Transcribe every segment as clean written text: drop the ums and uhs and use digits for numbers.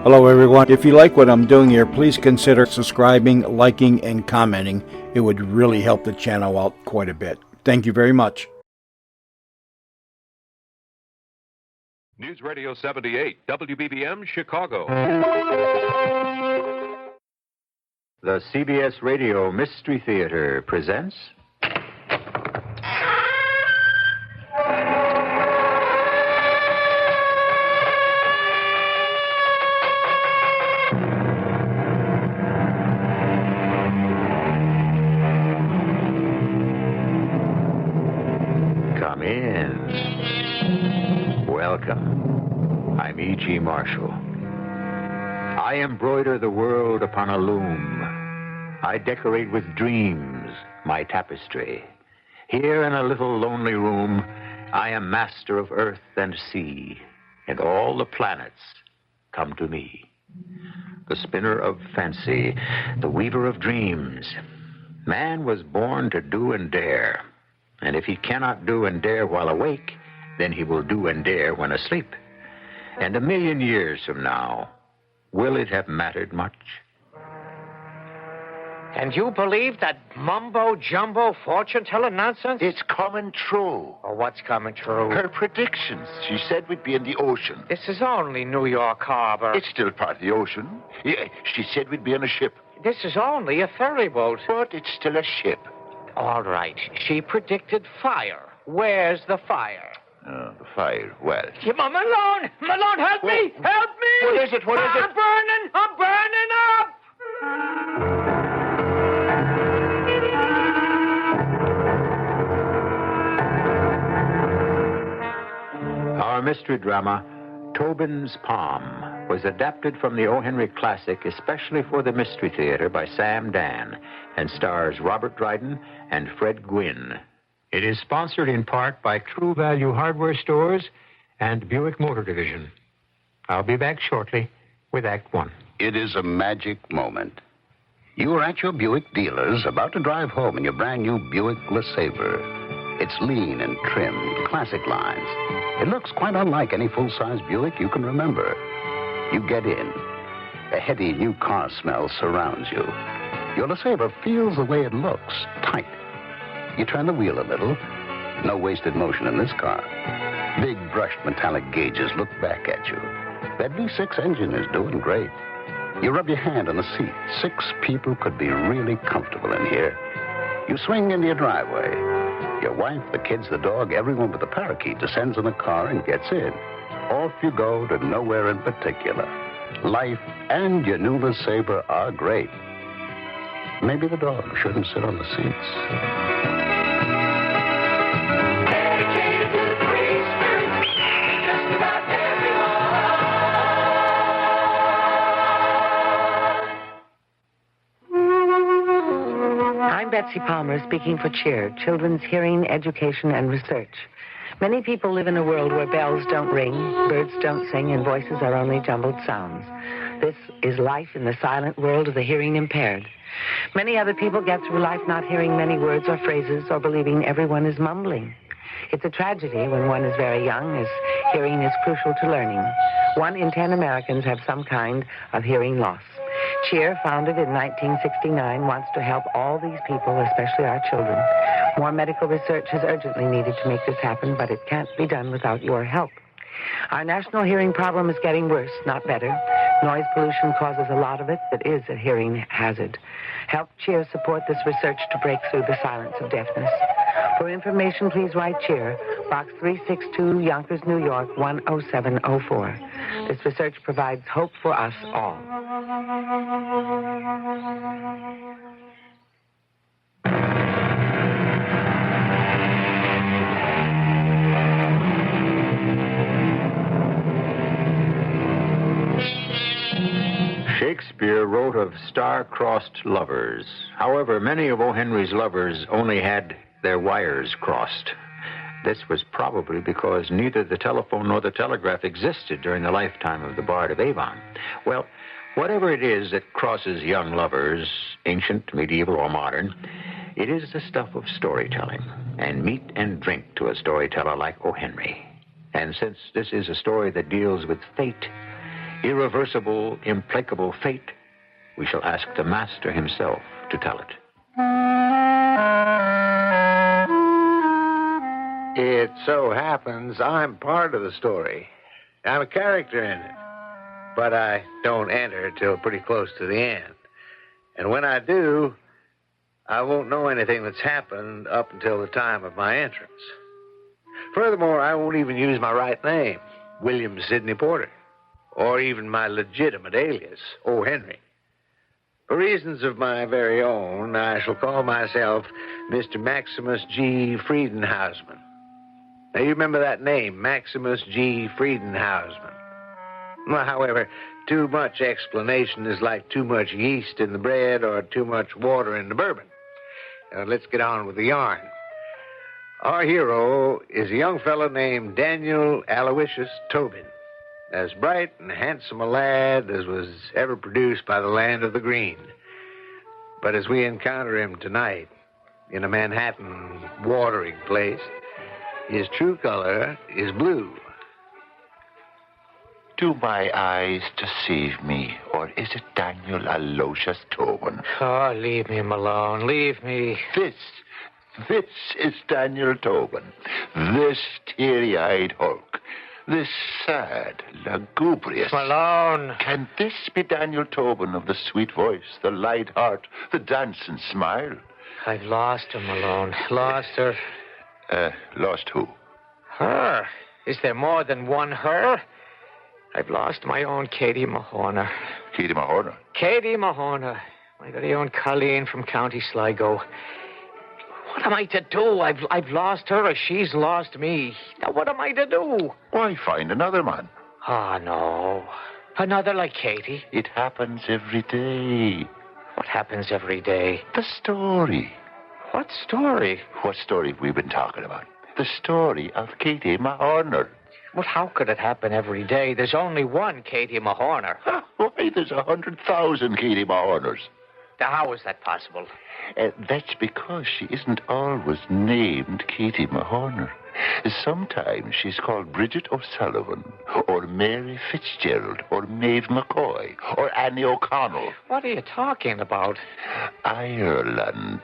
Hello everyone. If you like what I'm doing here, please consider subscribing, liking, and commenting. It would really help the channel out quite a bit. Thank you very much. News Radio 78, WBBM, Chicago. The CBS Radio Mystery Theater presents... Come in. Welcome. I'm E.G. Marshall. I embroider the world upon a loom. I decorate with dreams my tapestry. Here in a little lonely room, I am master of earth and sea, and all the planets come to me. The spinner of fancy, the weaver of dreams. Man was born to do and dare, and if he cannot do and dare while awake, then he will do and dare when asleep. And 1,000,000 years from now, will it have mattered much? And you believe that mumbo-jumbo fortune-telling nonsense? It's coming true. Oh, what's coming true? Her predictions. She said we'd be in the ocean. This is only New York Harbor. It's still part of the ocean. Yeah, she said we'd be on a ship. This is only a ferry boat. But it's still a ship. All right. She predicted fire. Where's the fire? The fire. Well. Malone! Malone, help me! Help me! What is it? What is it? I'm burning! I'm burning up! Our mystery drama, Tobin's Palm, was adapted from the O. Henry classic especially for the Mystery Theater by Sam Dan and stars Robert Dryden and Fred Gwynne. It is sponsored in part by True Value Hardware Stores and Buick Motor Division. I'll be back shortly with Act One. It is a magic moment. You are at your Buick dealers, about to drive home in your brand new Buick LeSabre. It's lean and trimmed, classic lines. It looks quite unlike any full-size Buick you can remember. You get in. A heady new car smell surrounds you. Your LeSabre feels the way it looks, tight. You turn the wheel a little. No wasted motion in this car. Big brushed metallic gauges look back at you. That V6 engine is doing great. You rub your hand on the seat. 6 people could be really comfortable in here. You swing into your driveway. Your wife, the kids, the dog, everyone but the parakeet descends in the car and gets in. Off you go to nowhere in particular. Life and your new LeSabre are great. Maybe the dog shouldn't sit on the seats. I'm Betsy Palmer, speaking for CHEER, Children's Hearing, Education, and Research. Many people live in a world where bells don't ring, birds don't sing, and voices are only jumbled sounds. This is life in the silent world of the hearing impaired. Many other people get through life not hearing many words or phrases or believing everyone is mumbling. It's a tragedy when one is very young, as hearing is crucial to learning. 1 in 10 Americans have some kind of hearing loss. CHEER, founded in 1969, wants to help all these people, especially our children. More medical research is urgently needed to make this happen, but it can't be done without your help. Our national hearing problem is getting worse, not better. Noise pollution causes a lot of it that is a hearing hazard. Help CHEER support this research to break through the silence of deafness. For information, please write CHEER, Box 362, Yonkers, New York, 10704. This research provides hope for us all. Shakespeare wrote of star-crossed lovers. However, many of O. Henry's lovers only had their wires crossed. This was probably because neither the telephone nor the telegraph existed during the lifetime of the Bard of Avon. Well, whatever it is that crosses young lovers, ancient, medieval, or modern, it is the stuff of storytelling, and meat and drink to a storyteller like O. Henry. And since this is a story that deals with fate, irreversible, implacable fate, we shall ask the master himself to tell it. It so happens I'm part of the story. I'm a character in it. But I don't enter till pretty close to the end. And when I do, I won't know anything that's happened up until the time of my entrance. Furthermore, I won't even use my right name, William Sidney Porter, or even my legitimate alias, O. Henry. For reasons of my very own, I shall call myself Mr. Maximus G. Friedenhausman. Now, you remember that name, Maximus G. Friedenhausman. Well, however, too much explanation is like too much yeast in the bread or too much water in the bourbon. Now, let's get on with the yarn. Our hero is a young fellow named Daniel Aloysius Tobin, as bright and handsome a lad as was ever produced by the land of the green. But as we encounter him tonight in a Manhattan watering place, his true color is blue. Do my eyes deceive me, or is it Daniel Aloysius Tobin? Oh, leave me, Malone. Leave me. This is Daniel Tobin. This teary-eyed Hulk. This sad, lugubrious... Malone. Can this be Daniel Tobin of the sweet voice, the light heart, the dancing smile? I've lost her, Malone. Lost her. Lost who? Her? Is there more than one her? I've lost my own Katie Mahorner. Katie Mahorner? Katie Mahorner. My very own Colleen from County Sligo. What am I to do? I've lost her as she's lost me. Now, what am I to do? Why, find another man. Oh, no. Another like Katie? It happens every day. What happens every day? The story. What story? What story have we been talking about? The story of Katie Mahorner. Well, how could it happen every day? There's only one Katie Mahorner. Why, there's 100,000 Katie Mahorners. Now, how is that possible? That's because she isn't always named Katie Mahorner. Sometimes she's called Bridget O'Sullivan, or Mary Fitzgerald, or Maeve McCoy, or Annie O'Connell. What are you talking about? Ireland.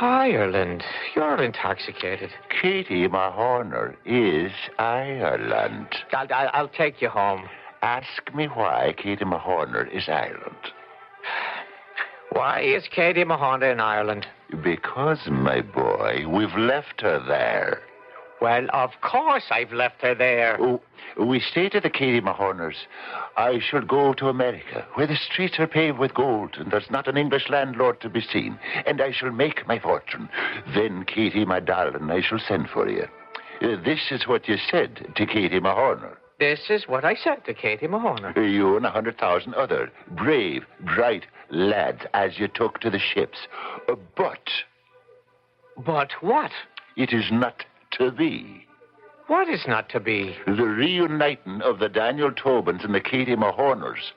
Ireland? You're intoxicated. Katie Mahorner is Ireland. I'll take you home. Ask me why Katie Mahorner is Ireland. Why is Katie Mahorner in Ireland? Because, my boy, we've left her there. Well, of course I've left her there. Oh, we say to the Katie Mahorners, I shall go to America, where the streets are paved with gold, and there's not an English landlord to be seen, and I shall make my fortune. Then, Katie, my darling, I shall send for you. This is what you said to Katie Mahorner. This is what I said to Katie Mahorner. You and 100,000 other brave, bright lads as you took to the ships. But But what? it is not to be. What is not to be? The reuniting of the Daniel Tobins and the Katie Mahorners.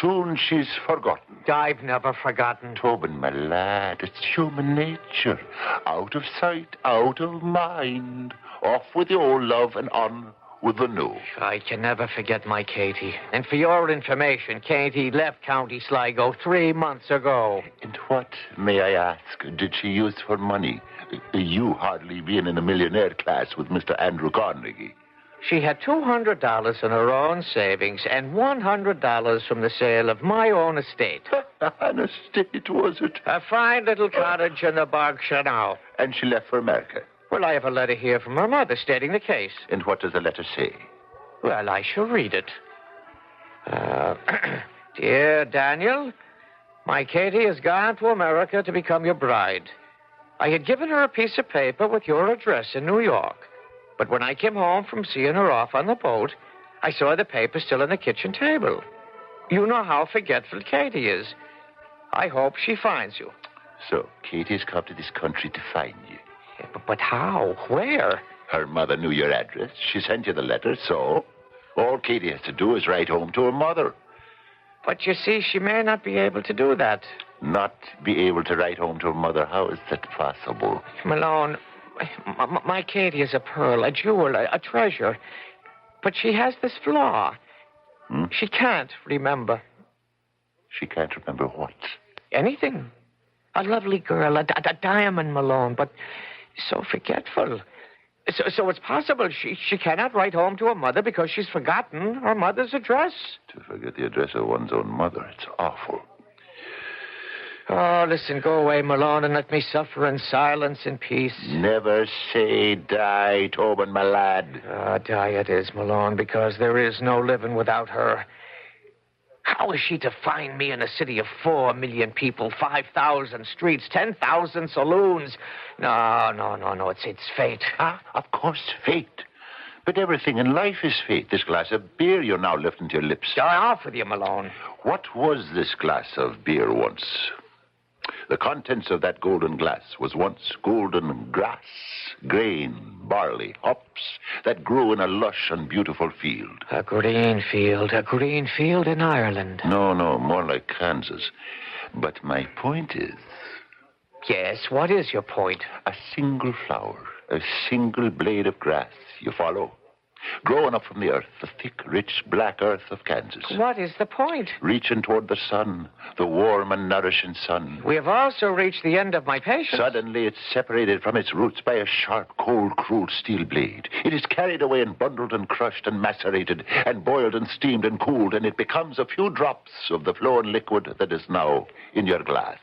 Soon she's forgotten. I've never forgotten. Tobin, my lad, it's human nature. Out of sight, out of mind. Off with the old love and on with the new. I can never forget my Katie. And for your information, Katie left County Sligo 3 months ago. And what, may I ask, did she use for money? You hardly being in a millionaire class with Mr. Andrew Carnegie. She had $200 in her own savings and $100 from the sale of my own estate. An estate, was it? A fine little cottage in the Berkshire now. And she left for America. Well, I have a letter here from her mother stating the case. And what does the letter say? Well, I shall read it. Dear Daniel, my Katie has gone to America to become your bride. I had given her a piece of paper with your address in New York. But when I came home from seeing her off on the boat, I saw the paper still on the kitchen table. You know how forgetful Katie is. I hope she finds you. So, Katie's come to this country to find you. But how? Where? Her mother knew your address. She sent you the letter, so all Katie has to do is write home to her mother. But you see, she may not be able to do that. Not be able to write home to her mother? How is that possible? Malone, my Katie is a pearl, a jewel, a treasure. But she has this flaw. She can't remember. She can't remember what? Anything. A lovely girl, a diamond, Malone, but so forgetful. So it's possible she cannot write home to her mother because she's forgotten her mother's address. To forget the address of one's own mother, it's awful. Oh, listen, go away, Malone, and let me suffer in silence and peace. Never say die, Tobin, my lad. Die it is, Malone, because there is no living without her. How is she to find me in a city of 4 million people, 5,000 streets, 10,000 saloons? No, it's fate. Of course, fate. But everything in life is fate. This glass of beer you're now lifting to your lips. Off with you, Malone. What was this glass of beer once? The contents of that golden glass was once golden grass, grain, barley, hops that grew in a lush and beautiful field. A green field in Ireland. No, more like Kansas. But my point is... Yes, what is your point? A single flower, a single blade of grass, you follow? Growing up from the earth, the thick, rich, black earth of Kansas. What is the point? Reaching toward the sun, the warm and nourishing sun. We have also reached the end of my patience. Suddenly it's separated from its roots by a sharp, cold, cruel steel blade. It is carried away and bundled and crushed and macerated and boiled and steamed and cooled, and it becomes a few drops of the flowing liquid that is now in your glass.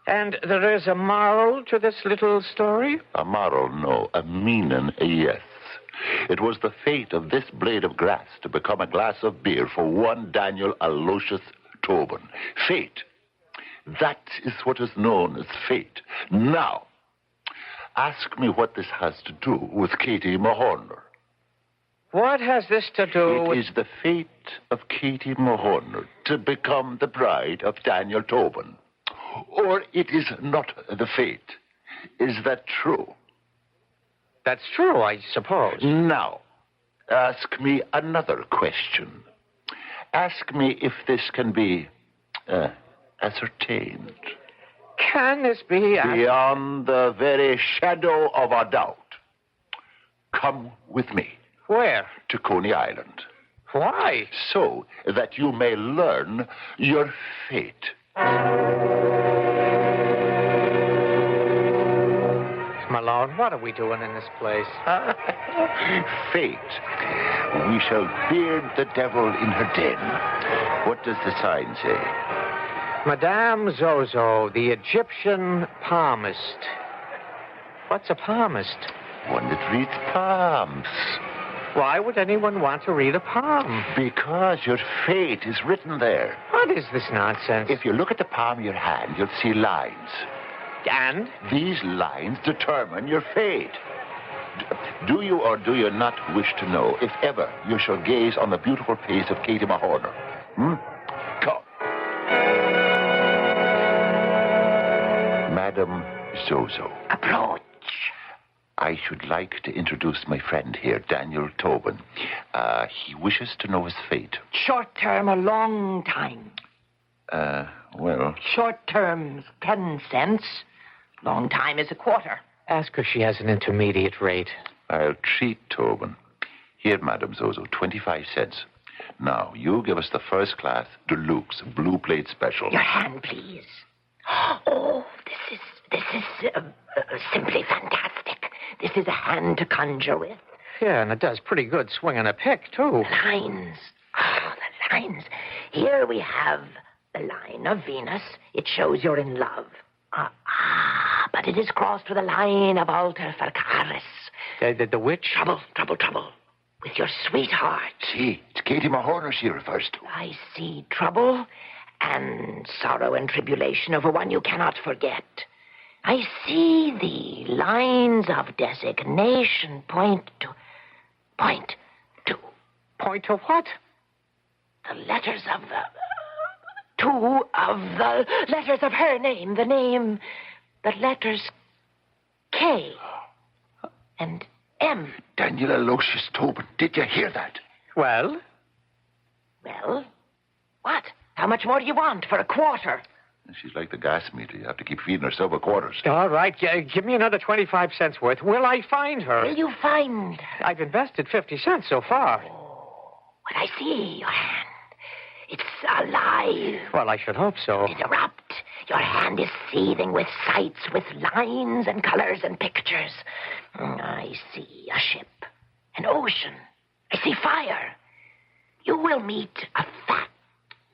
And there is a moral to this little story? A moral, no. A meaning, yes. It was the fate of this blade of grass to become a glass of beer for one Daniel Aloysius Tobin. Fate. That is what is known as fate. Now, ask me what this has to do with Katie Mahorner. What has this to do with... It is the fate of Katie Mahorner to become the bride of Daniel Tobin. Or it is not the fate. Is that true? That's true, I suppose. Now, ask me another question. Ask me if this can be ascertained. Can this be... Beyond the very shadow of a doubt. Come with me. Where? To Coney Island. Why? So that you may learn your fate. Malone, what are we doing in this place? Fate. We shall beard the devil in her den. What does the sign say? Madame Zozo, the Egyptian palmist. What's a palmist? One that reads palms. Why would anyone want to read a palm? Because your fate is written there. What is this nonsense? If you look at the palm of your hand, you'll see lines. And? These lines determine your fate. Do you or do you not wish to know if ever you shall gaze on the beautiful face of Katie Mahorner? Come. Madame Zozo. Approach. I should like to introduce my friend here, Daniel Tobin. He wishes to know his fate. Short term, a long time. Well... Short term's 10 cents. Long time is a quarter. Ask her if she has an intermediate rate. I'll treat Tobin. Here, Madame Zozo, 25 cents. Now, you give us the first class deluxe blue plate special. Your hand, please. Oh, this is simply fantastic. This is a hand to conjure with. Yeah, and it does pretty good swinging a pick, too. The lines. Oh, the lines. Here we have the line of Venus. It shows you're in love. But it is crossed with a line of alter Farcaris. The which? Trouble. With your sweetheart. See, it's Katie Mahorner she refers to. I see trouble and sorrow and tribulation over one you cannot forget. I see the lines of designation point to... Point to what? The letters of the... Two of the letters of her name. The letters K and M. Daniel Aloysius Tobin, did you hear that? Well? Well? What? How much more do you want for a quarter? She's like the gas meter. You have to keep feeding her silver quarters. All right, give me another 25 cents worth. Will I find her? Will you find her? I've invested 50 cents so far. Oh, what I see your hand. It's alive. Well, I should hope so. Interrupt. Your hand is seething with sights, with lines and colors and pictures. I see a ship, an ocean. I see fire. You will meet a fat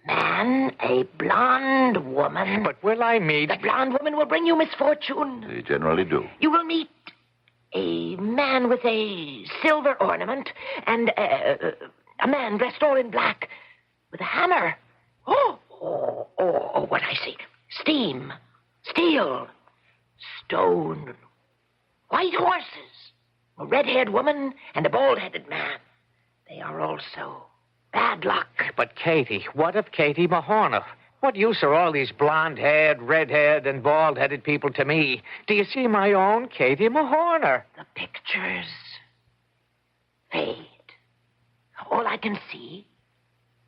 man, a blonde woman. But will I meet... The blonde woman will bring you misfortune. They generally do. You will meet a man with a silver ornament and a man dressed all in black with a hammer. Oh, what I see. Steam, steel, stone, white horses, a red-haired woman and a bald-headed man. They are also bad luck. But Katie, what of Katie Mahorner? What use are all these blonde-haired, red-haired, and bald-headed people to me? Do you see my own Katie Mahorner? The pictures fade. All I can see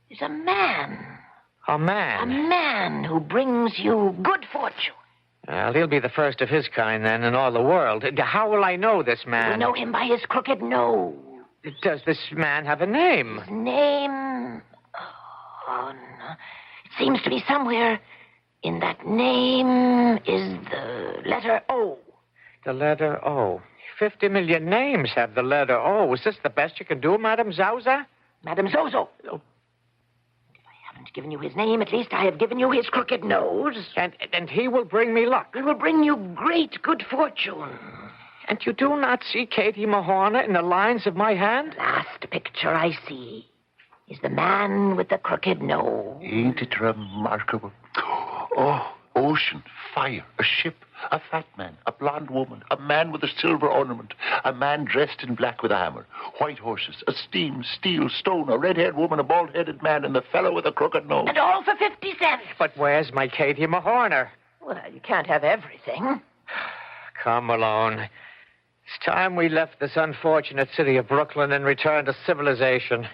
is a man. A man? A man who brings you good fortune. Well, he'll be the first of his kind, then, in all the world. How will I know this man? You know him by his crooked nose. Does this man have a name? His name... Oh, no. It seems to be somewhere in that name is the letter O. The letter O. 50 million names have the letter O. Is this the best you can do, Madame Zauza? Madame Zozo. Oh. If I haven't given you his name, at least I have given you his crooked nose. And he will bring me luck. He will bring you great good fortune. And you do not see Katie Mahorner in the lines of my hand? Last picture I see is the man with the crooked nose. Ain't it remarkable? Oh, ocean, fire, a ship, a fat man, a blonde woman, a man with a silver ornament, a man dressed in black with a hammer, white horses, a steam, steel, stone, a red-haired woman, a bald-headed man, and the fellow with a crooked nose. And all for 50 cents. But where's my Katie Mahorner? Well, you can't have everything. Come, Malone. It's time we left this unfortunate city of Brooklyn and returned to civilization.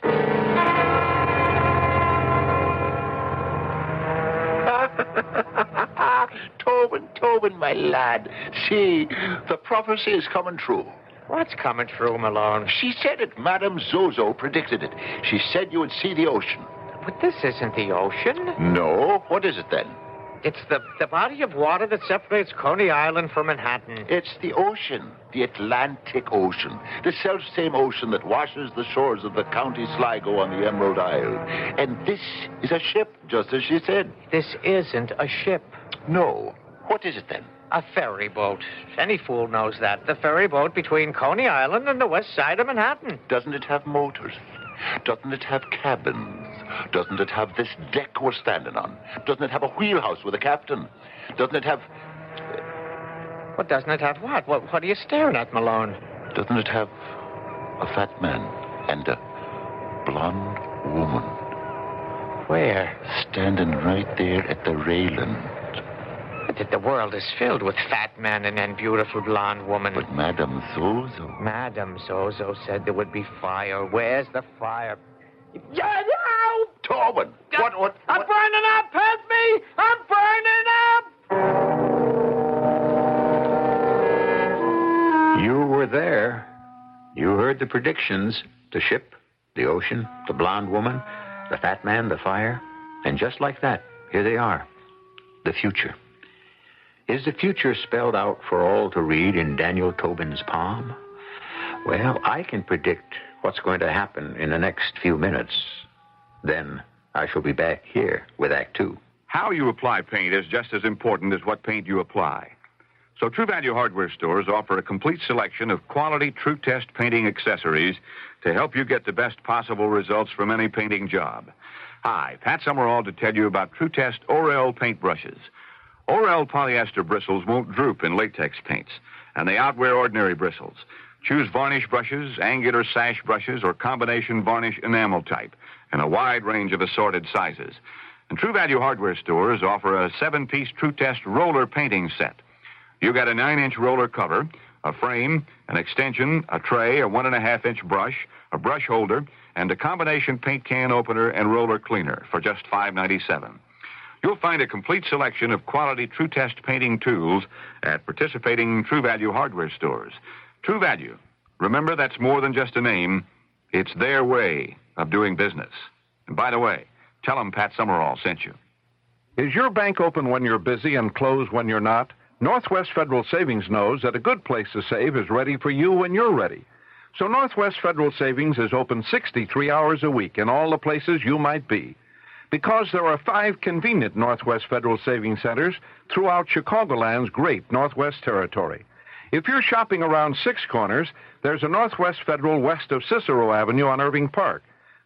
Tobin, my lad. See, the prophecy is coming true. What's coming true, Malone? She said it. Madame Zozo predicted it. She said you would see the ocean. But this isn't the ocean. No? What is it then? It's the body of water that separates Coney Island from Manhattan. It's the ocean, the Atlantic Ocean, the self-same ocean that washes the shores of the County Sligo on the Emerald Isle. And this is a ship, just as she said. This isn't a ship. No. What is it then? A ferry boat. Any fool knows that. The ferry boat between Coney Island and the west side of Manhattan. Doesn't it have motors? Doesn't it have cabins? Doesn't it have this deck we're standing on? Doesn't it have a wheelhouse with a captain? Doesn't it have... What, doesn't it have what? What are you staring at, Malone? Doesn't it have a fat man and a blonde woman? Where? Standing right there at the railing. The world is filled with fat men and beautiful blonde women. But Madame Zozo... Madame Zozo said there would be fire. Where's the fire? Yeah! Tobin! What? I'm burning up! Help me! I'm burning up! You were there. You heard the predictions. The ship, the ocean, the blonde woman, the fat man, the fire. And just like that, here they are. The future. Is the future spelled out for all to read in Daniel Tobin's palm? Well, I can predict what's going to happen in the next few minutes. Then I shall be back here with Act Two. How you apply paint is just as important as what paint you apply. So True Value hardware stores offer a complete selection of quality True Test painting accessories to help you get the best possible results from any painting job. Hi, Pat Summerall to tell you about True Test Orel paint brushes. Orel polyester bristles won't droop in latex paints, and they outwear ordinary bristles. Choose varnish brushes, angular sash brushes, or combination varnish enamel type in a wide range of assorted sizes. And True Value hardware stores offer a 7-piece True Test roller painting set. You get a 9-inch roller cover, a frame, an extension, a tray, a 1.5-inch brush, a brush holder, and a combination paint can opener and roller cleaner for just $5.97. You'll find a complete selection of quality True Test painting tools at participating True Value hardware stores. True Value. Remember, that's more than just a name. It's their way of doing business. And by the way, tell them Pat Summerall sent you. Is your bank open when you're busy and closed when you're not? Northwest Federal Savings knows that a good place to save is ready for you when you're ready. So Northwest Federal Savings is open 63 hours a week in all the places you might be. Because there are 5 convenient Northwest Federal Savings Centers throughout Chicagoland's great Northwest Territory. If you're shopping around Six Corners, there's a Northwest Federal west of Cicero Avenue on Irving Park.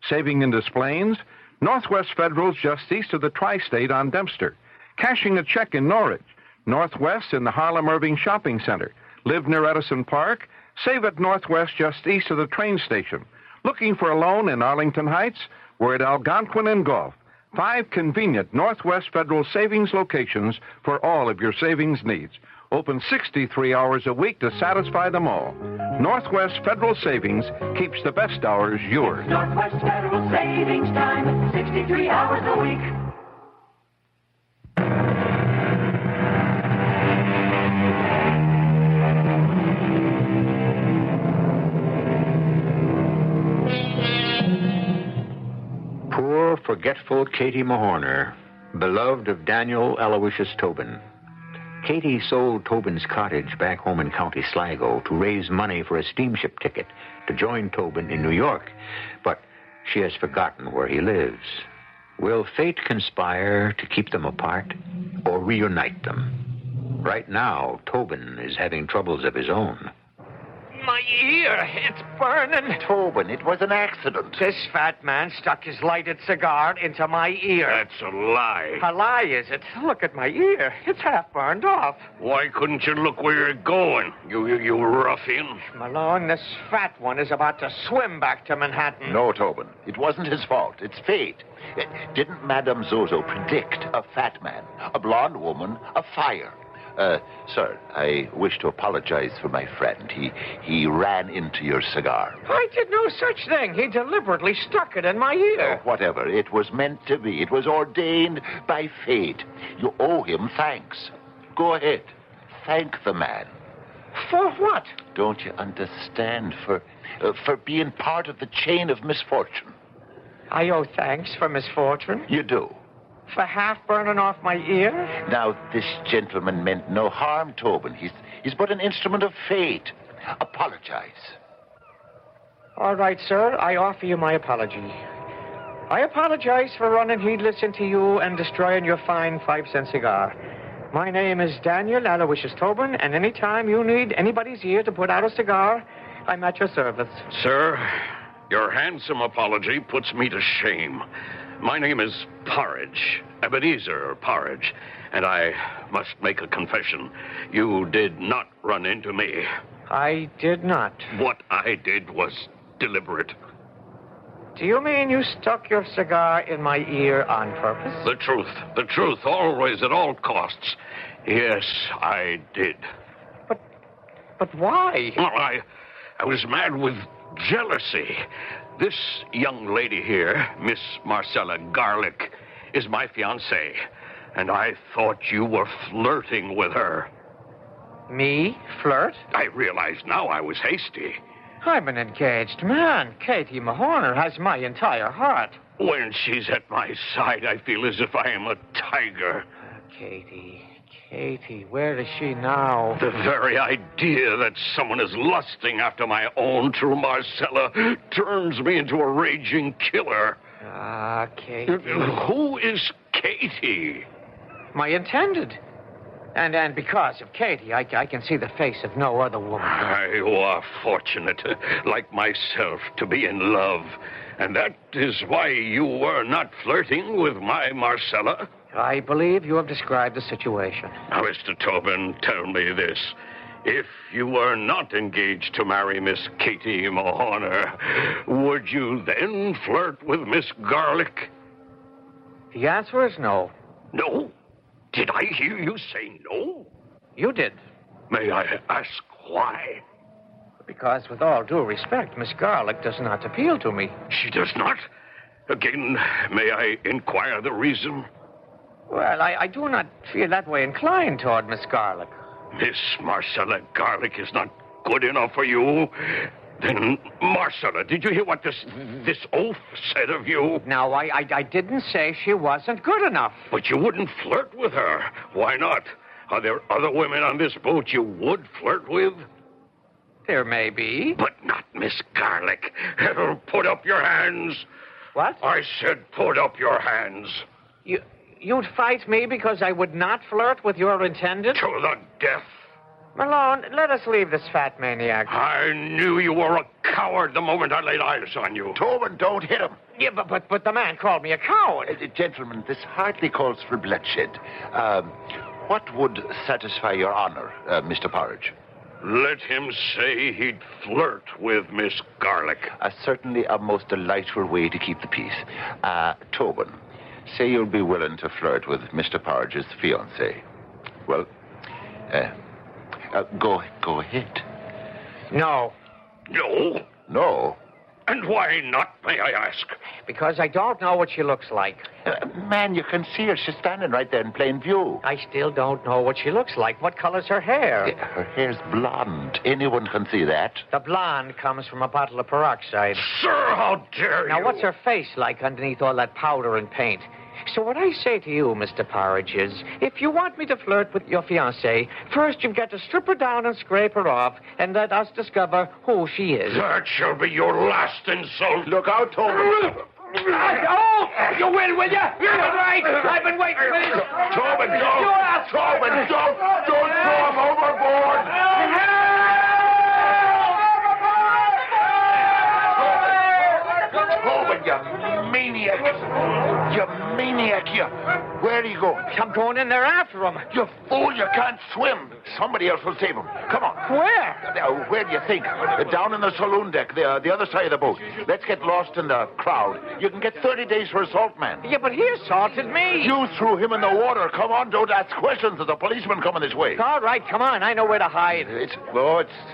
Saving in Des Plaines, Northwest Federal's just east of the Tri-State on Dempster. Cashing a check in Norridge, Northwest in the Harlem Irving Shopping Center. Live near Edison Park? Save at Northwest just east of the train station. Looking for a loan in Arlington Heights? We're at Algonquin and Gulf. 5 convenient Northwest Federal Savings locations for all of your savings needs. Open 63 hours a week to satisfy them all. Northwest Federal Savings keeps the best hours yours. Northwest Federal Savings Time, 63 hours a week. Poor, forgetful Katie Mahorner, beloved of Daniel Aloysius Tobin. Katie sold Tobin's cottage back home in County Sligo to raise money for a steamship ticket to join Tobin in New York, but she has forgotten where he lives. Will fate conspire to keep them apart or reunite them? Right now, Tobin is having troubles of his own. My ear, it's burning. Tobin, it was an accident. This fat man stuck his lighted cigar into my ear. That's a lie. A lie, is it? Look at my ear. It's half burned off. Why couldn't you look where you're going, you ruffian? Malone, this fat one is about to swim back to Manhattan. No, Tobin, it wasn't his fault. It's fate. Didn't Madame Zozo predict a fat man, a blonde woman, a fire? Sir, I wish to apologize for my friend. He ran into your cigar. I did no such thing. He deliberately stuck it in my ear. Oh, whatever. It was meant to be. It was ordained by fate. You owe him thanks. Go ahead. Thank the man. For what? Don't you understand? For being part of the chain of misfortune. I owe thanks for misfortune? You do. For half burning off my ear? Now, this gentleman meant no harm, Tobin. He's but an instrument of fate. Apologize. All right, sir. I offer you my apology. I apologize for running heedless into you and destroying your fine 5-cent cigar. My name is Daniel Aloysius Tobin, and any time you need anybody's ear to put out a cigar, I'm at your service. Sir, your handsome apology puts me to shame. My name is Porridge, Ebenezer Porridge, and I must make a confession. You did not run into me. I did not. What I did was deliberate. Do you mean you stuck your cigar in my ear on purpose? The truth, always at all costs. Yes, I did. But why? Well, I was mad with jealousy. This young lady here, Miss Marcella Garlick, is my fiancée, and I thought you were flirting with her. Me? Flirt? I realize now I was hasty. I'm an engaged man. Katie Mahorner has my entire heart. When she's at my side, I feel as if I am a tiger. Katie, where is she now? The very idea that someone is lusting after my own true Marcella turns me into a raging killer. Ah, Katie. Who is Katie? My intended. And because of Katie, I can see the face of no other woman. You are fortunate, like myself, to be in love. And that is why you were not flirting with my Marcella. I believe you have described the situation. Now, Mr. Tobin, tell me this. If you were not engaged to marry Miss Katie Mahorner, would you then flirt with Miss Garlick? The answer is no. No? Did I hear you say no? You did. May I ask why? Because, with all due respect, Miss Garlick does not appeal to me. She does not? Again, may I inquire the reason? Well, I do not feel that way inclined toward Miss Garlick. Miss Marcella Garlick is not good enough for you? Then, Marcella, did you hear what this oaf said of you? Now, I didn't say she wasn't good enough. But you wouldn't flirt with her. Why not? Are there other women on this boat you would flirt with? There may be. But not Miss Garlick. Put up your hands. What? I said put up your hands. You'd fight me because I would not flirt with your intended? To the death. Malone, let us leave this fat maniac. I knew you were a coward the moment I laid eyes on you. Tobin, don't hit him. Yeah, but the man called me a coward. Gentlemen, this hardly calls for bloodshed. What would satisfy your honor, Mr. Porridge? Let him say he'd flirt with Miss Garlick. Certainly a most delightful way to keep the peace. Tobin, say you'll be willing to flirt with Mr. Porridge's fiancée. Well, go ahead. No. No? No? And why not, may I ask? Because I don't know what she looks like. Man, you can see her. She's standing right there in plain view. I still don't know what she looks like. What color's her hair? Her hair's blonde. Anyone can see that. The blonde comes from a bottle of peroxide. Sir, how dare you? Now, what's her face like underneath all that powder and paint? So what I say to you, Mr. Porridge, is if you want me to flirt with your fiancée, first you've got to strip her down and scrape her off and let us discover who she is. That shall be your last insult. Look out, Tobin. Oh, you will you? You're right. I've been waiting for this. Tobin, don't. Tobin, don't throw him overboard. Tobin, you maniac. You maniac, you. Where are you going? I'm going in there after him. You fool, you can't swim. Somebody else will save him. Come on. Where? Where do you think? Down in the saloon deck, the other side of the boat. Let's get lost in the crowd. You can get 30 days for assault, man. Yeah, but he assaulted me. You threw him in the water. Come on, don't ask questions. There's a policeman coming this way. All right, come on. I know where to hide. It's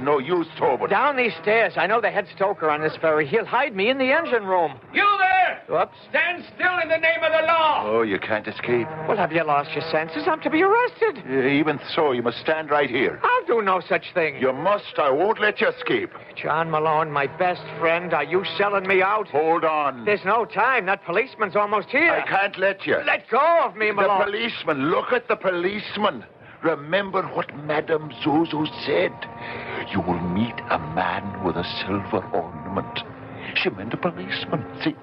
no use, Tobin. Down these stairs. I know the head stoker on this ferry. He'll hide me in the engine room. You there! Whoops. Stand still in the name of the law! Oh, you can't escape. Well, have you lost your senses? I'm to be arrested. Even so, you must stand right here. I'll do no such thing. You must. I won't let you escape. John Malone, my best friend, are you selling me out? Hold on. There's no time. That policeman's almost here. I can't let you. Let go of me, Malone. The policeman. Look at the policeman. Remember what Madame Zozo said. You will meet a man with a silver ornament. She meant a policeman. See,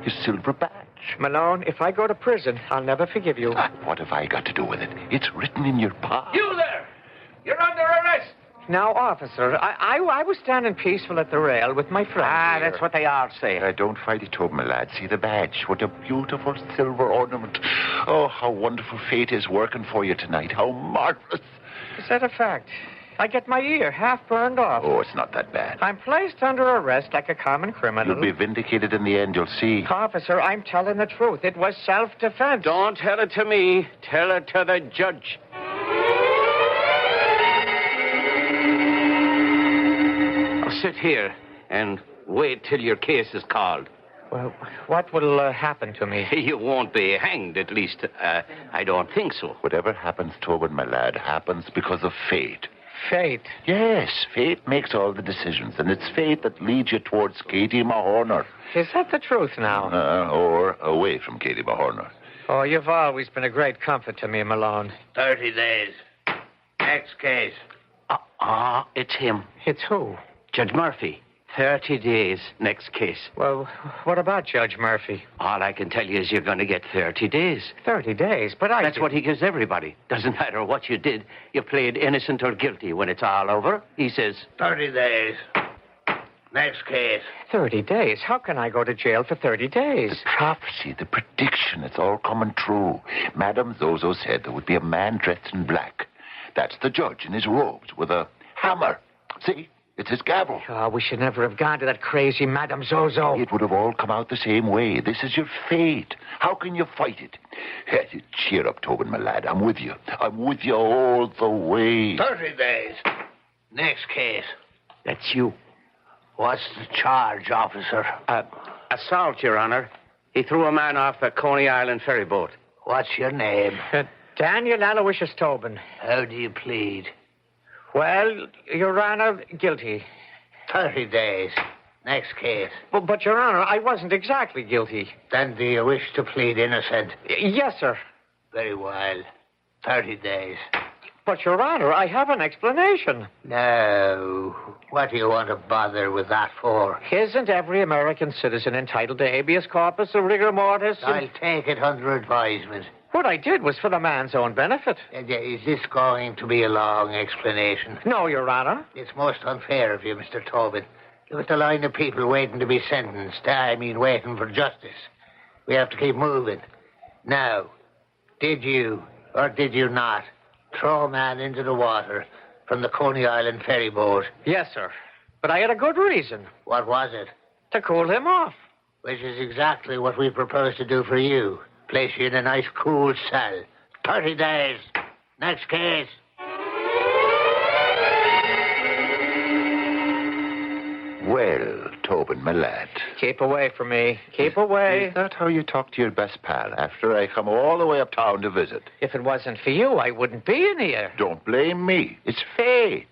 his silver badge. Malone, if I go to prison, I'll never forgive you. What have I got to do with it? It's written in your palm. You there! You're under arrest! Now, officer, I was standing peaceful at the rail with my friend. That's what they all say. Don't fight it, Tobin, my lad. See the badge. What a beautiful silver ornament. Oh, how wonderful fate is working for you tonight. How marvelous. Is that a fact? I get my ear half burned off. Oh, it's not that bad. I'm placed under arrest like a common criminal. You'll be vindicated in the end, you'll see. Officer, I'm telling the truth. It was self-defense. Don't tell it to me. Tell it to the judge. I'll sit here and wait till your case is called. Well, what will happen to me? You won't be hanged, at least. I don't think so. Whatever happens, Tobin, my lad, happens because of fate. Fate? Yes, fate makes all the decisions, and it's fate that leads you towards Katie Mahorner. Is that the truth now? Or away from Katie Mahorner. Oh, you've always been a great comfort to me, Malone. 30 days. Next case. It's him. It's who? Judge Murphy. 30 days, next case. Well, what about Judge Murphy? All I can tell you is you're going to get 30 days. 30 days? But That's what he gives everybody. Doesn't matter what you did. You played innocent or guilty. When it's all over, he says... 30 days. Next case. 30 days? How can I go to jail for 30 days? The prophecy, the prediction, it's all coming true. Madame Zozo said there would be a man dressed in black. That's the judge in his robes with a hammer. See? It's his gavel. Oh, we should never have gone to that crazy Madame Zozo. It would have all come out the same way. This is your fate. How can you fight it? Cheer up, Tobin, my lad. I'm with you. I'm with you all the way. 30 days. Next case. That's you. What's the charge, officer? Assault, Your Honor. He threw a man off the Coney Island ferry boat. What's your name? Daniel Aloysius Tobin. How do you plead? Well, Your Honor, guilty. 30 days. Next case. But, Your Honor, I wasn't exactly guilty. Then do you wish to plead innocent? Yes, sir. Very well. 30 days. But, Your Honor, I have an explanation. No. What do you want to bother with that for? Isn't every American citizen entitled to habeas corpus or rigor mortis? I'll take it under advisement. What I did was for the man's own benefit. Is this going to be a long explanation? No, Your Honor. It's most unfair of you, Mr. Tobin. Look at the line of people waiting to be sentenced. Waiting for justice. We have to keep moving. Now, did you, or did you not, throw a man into the water from the Coney Island ferry boat? Yes, sir. But I had a good reason. What was it? To cool him off. Which is exactly what we propose to do for you. Place you in a nice cool cell. 30 days. Next case. Well, Tobin, my lad. Keep away from me. Keep away. Is that how you talk to your best pal after I come all the way uptown to visit? If it wasn't for you, I wouldn't be in here. Don't blame me. It's fate.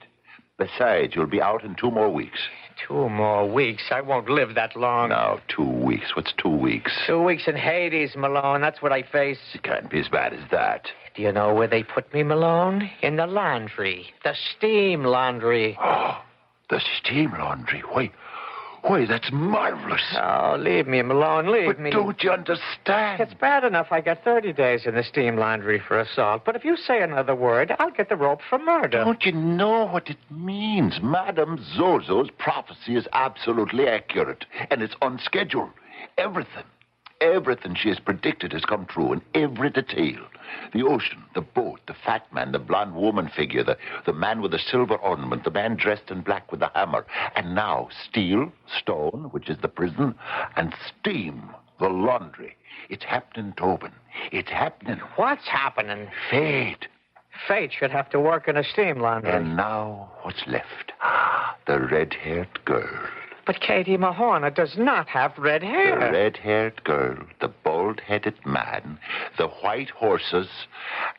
Besides, you'll be out in 2 more weeks. 2 more weeks? I won't live that long. Now, 2 weeks. What's 2 weeks? 2 weeks in Hades, Malone. That's what I face. It can't be as bad as that. Do you know where they put me, Malone? In the laundry. The steam laundry. Oh, the steam laundry. Why, that's marvelous. Oh, leave me, Malone, leave me. But don't you understand? It's bad enough I got 30 days in the steam laundry for assault, but if you say another word, I'll get the rope for murder. Don't you know what it means? Madame Zozo's prophecy is absolutely accurate, and it's on schedule. Everything she has predicted has come true in every detail. The ocean, the boat, the fat man, the blonde woman figure, the man with the silver ornament, the man dressed in black with the hammer. And now, steel, stone, which is the prison, and steam, the laundry. It's happening, Tobin. It's happening. What's happening? Fate. Fate should have to work in a steam laundry. And now, what's left? The red-haired girl. But Katie Mahorner does not have red hair. The red-haired girl, the bald-headed man, the white horses,